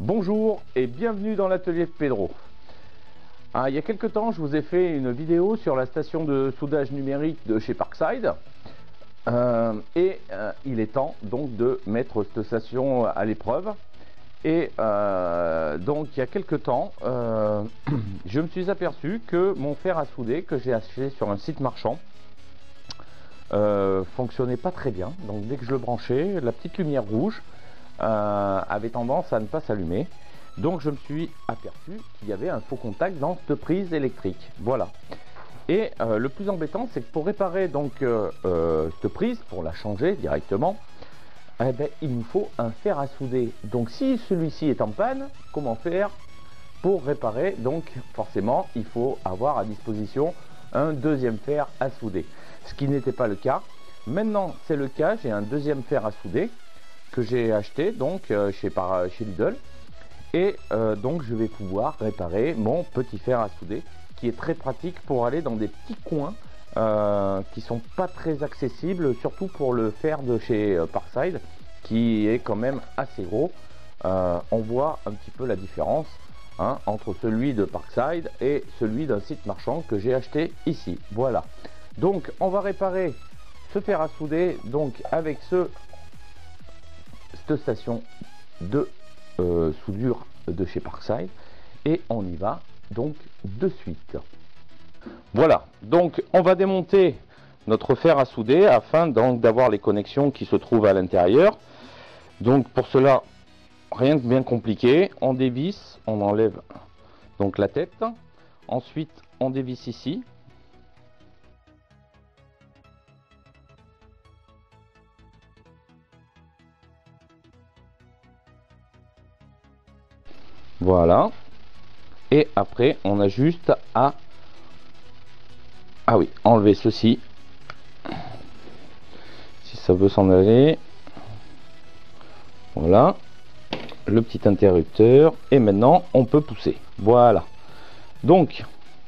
Bonjour et bienvenue dans l'atelier de Pedro. Il y a quelques temps, je vous ai fait une vidéo sur la station de soudage numérique de chez Parkside. Il est temps donc de mettre cette station à l'épreuve. Donc il y a quelques temps, je me suis aperçu que mon fer à souder que j'ai acheté sur un site marchand fonctionnait pas très bien. Donc dès que je le branchais, la petite lumière rouge avait tendance à ne pas s'allumer. Donc je me suis aperçu qu'il y avait un faux contact dans cette prise électrique. Voilà. Et le plus embêtant, c'est que pour réparer donc cette prise, pour la changer directement, il nous faut un fer à souder. Donc si celui-ci est en panne, comment faire pour réparer? Donc forcément, il faut avoir à disposition un deuxième fer à souder. Ce qui n'était pas le cas. Maintenant, c'est le cas. J'ai un deuxième fer à souder que j'ai acheté donc chez Lidl. Et donc je vais pouvoir réparer mon petit fer à souder qui est très pratique pour aller dans des petits coins qui sont pas très accessibles, surtout pour le fer de chez Parkside qui est quand même assez gros. On voit un petit peu la différence entre celui de Parkside et celui d'un site marchand que j'ai acheté ici. Voilà, donc on va réparer ce fer à souder donc avec cette station de soudure de chez Parkside, et on y va donc de suite. Voilà, donc on va démonter notre fer à souder afin donc d'avoir les connexions qui se trouvent à l'intérieur. Donc pour cela, rien de bien compliqué, on dévisse, on enlève donc la tête, ensuite on dévisse ici. Voilà, et après on a juste à enlever ceci si ça veut s'en aller. Voilà le petit interrupteur, et maintenant on peut pousser. Voilà, donc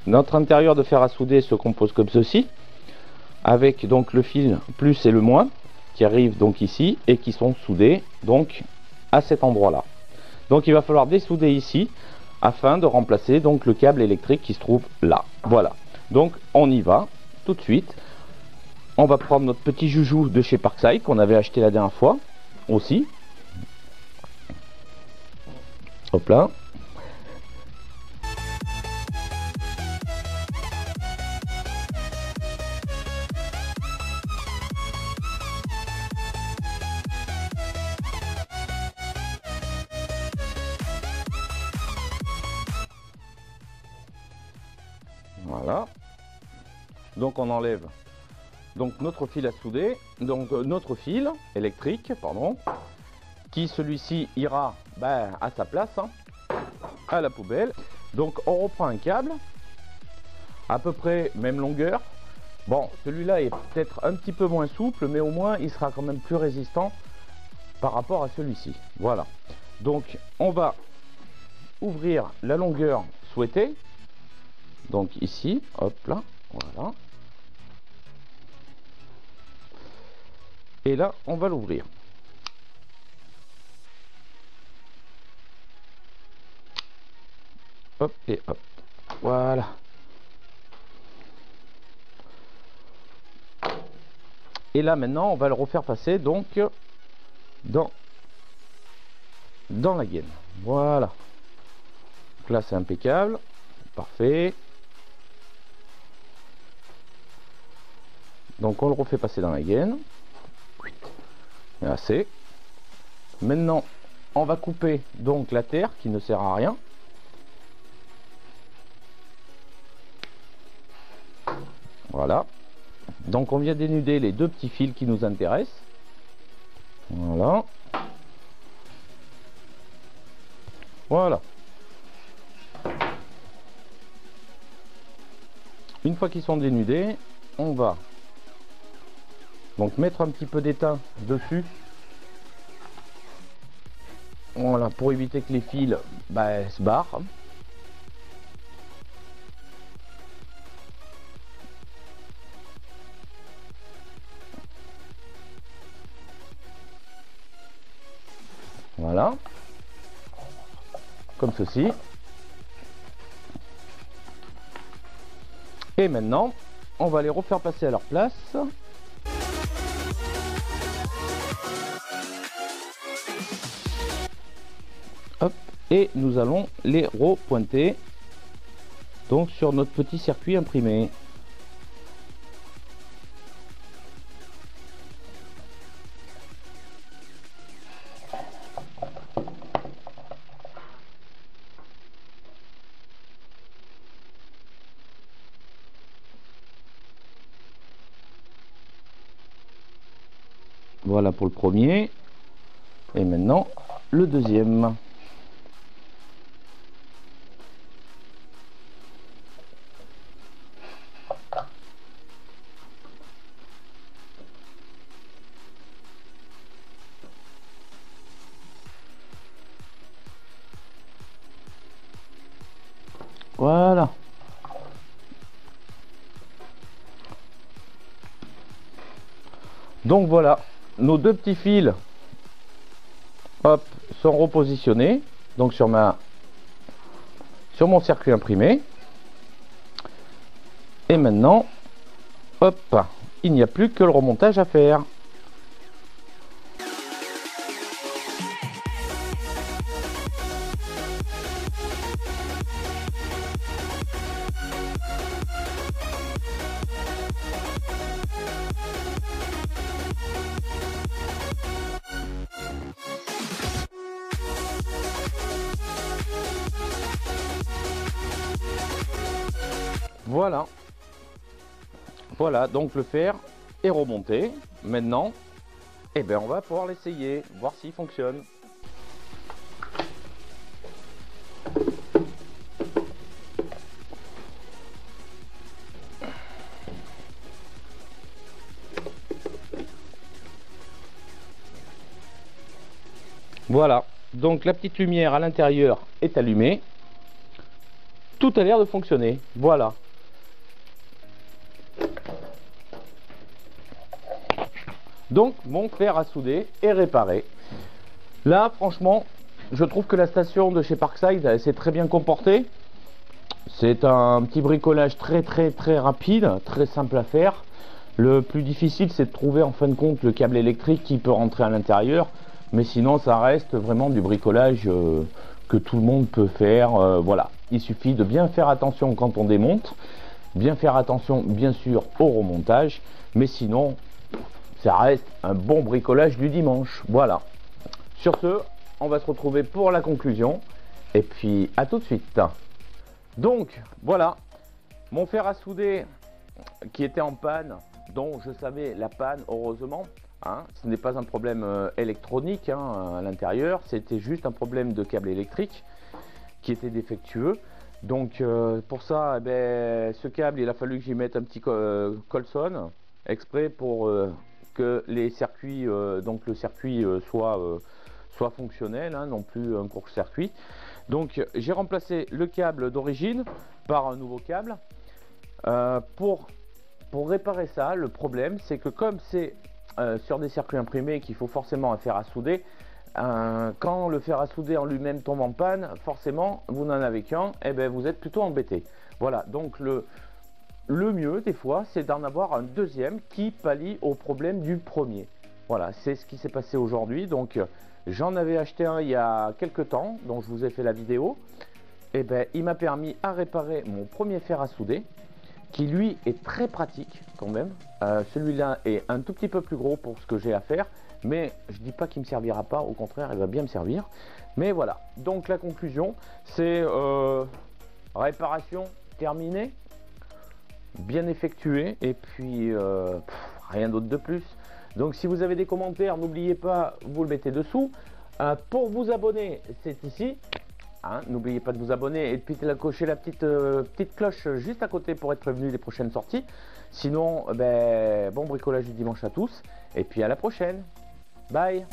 notre intérieur de fer à souder se compose comme ceci, avec donc le fil plus et le moins qui arrivent donc ici et qui sont soudés donc à cet endroit là. Donc il va falloir dessouder ici afin de remplacer donc le câble électrique qui se trouve là. Voilà, donc on y va tout de suite. On va prendre notre petit joujou de chez Parkside qu'on avait acheté la dernière fois aussi. Hop là. Voilà, donc on enlève donc notre fil à souder, donc notre fil électrique, pardon, qui celui-ci ira à sa place, à la poubelle. Donc on reprend un câble à peu près même longueur. Bon, celui-là est peut-être un petit peu moins souple, mais au moins il sera quand même plus résistant par rapport à celui-ci. Voilà, donc on va ouvrir la longueur souhaitée. Donc ici, hop là, voilà. Et là, on va l'ouvrir. Hop et hop. Voilà. Et là, maintenant, on va le refaire passer donc dans la gaine. Voilà. Donc là, c'est impeccable. Parfait. Donc on le refait passer dans la gaine. Assez. Maintenant on va couper donc la terre qui ne sert à rien. Voilà, donc on vient dénuder les deux petits fils qui nous intéressent. Voilà, voilà. Une fois qu'ils sont dénudés, on va donc mettre un petit peu d'étain dessus, voilà, pour éviter que les fils se barrent. Voilà, comme ceci. Et maintenant, on va les refaire passer à leur place. Hop, et nous allons les repointer donc sur notre petit circuit imprimé. Voilà pour le premier. Et maintenant, le deuxième. Voilà. Donc voilà, nos deux petits fils, hop, sont repositionnés donc sur mon circuit imprimé. Et maintenant, hop, il n'y a plus que le remontage à faire. Voilà. Voilà, donc le fer est remonté. Maintenant, eh ben, on va pouvoir l'essayer, voir s'il fonctionne. Voilà, donc la petite lumière à l'intérieur est allumée. Tout a l'air de fonctionner. Voilà. Donc mon fer à souder est réparé. Là franchement je trouve que la station de chez Parkside s'est très bien comportée. C'est un petit bricolage très rapide, très simple à faire. Le plus difficile c'est de trouver en fin de compte le câble électrique qui peut rentrer à l'intérieur. Mais sinon ça reste vraiment du bricolage que tout le monde peut faire. Voilà, il suffit de bien faire attention quand on démonte. Bien faire attention bien sûr au remontage. Mais sinon ça reste un bon bricolage du dimanche. Voilà. Sur ce, on va se retrouver pour la conclusion. Et puis, à tout de suite. Donc, voilà. Mon fer à souder qui était en panne, dont je savais la panne, heureusement. Hein, ce n'est pas un problème électronique à l'intérieur. C'était juste un problème de câble électrique qui était défectueux. Donc, pour ça, eh ben, ce câble, il a fallu que j'y mette un petit Colson exprès pour... que les circuits, donc le circuit soit fonctionnel, hein, non plus un court-circuit. Donc j'ai remplacé le câble d'origine par un nouveau câble. Pour réparer ça, le problème c'est que comme c'est sur des circuits imprimés qu'il faut forcément un fer à souder, quand le fer à souder en lui-même tombe en panne, forcément vous n'en avez qu'un, et ben vous êtes plutôt embêté. Voilà, donc le mieux des fois c'est d'en avoir un deuxième qui pallie au problème du premier. Voilà, c'est ce qui s'est passé aujourd'hui. Donc j'en avais acheté un il y a quelques temps, dont je vous ai fait la vidéo. Et ben il m'a permis à réparer mon premier fer à souder, qui lui est très pratique quand même. Celui-là est un tout petit peu plus gros pour ce que j'ai à faire, mais je dis pas qu'il me servira pas, au contraire il va bien me servir. Mais voilà, donc la conclusion c'est réparation terminée, bien effectué, et puis rien d'autre de plus. Donc si vous avez des commentaires, n'oubliez pas, vous le mettez dessous. Pour vous abonner, c'est ici. Hein, n'oubliez pas de vous abonner et puis de cocher la petite cloche juste à côté pour être prévenu des prochaines sorties. Sinon, ben, bon bricolage du dimanche à tous, et puis à la prochaine. Bye.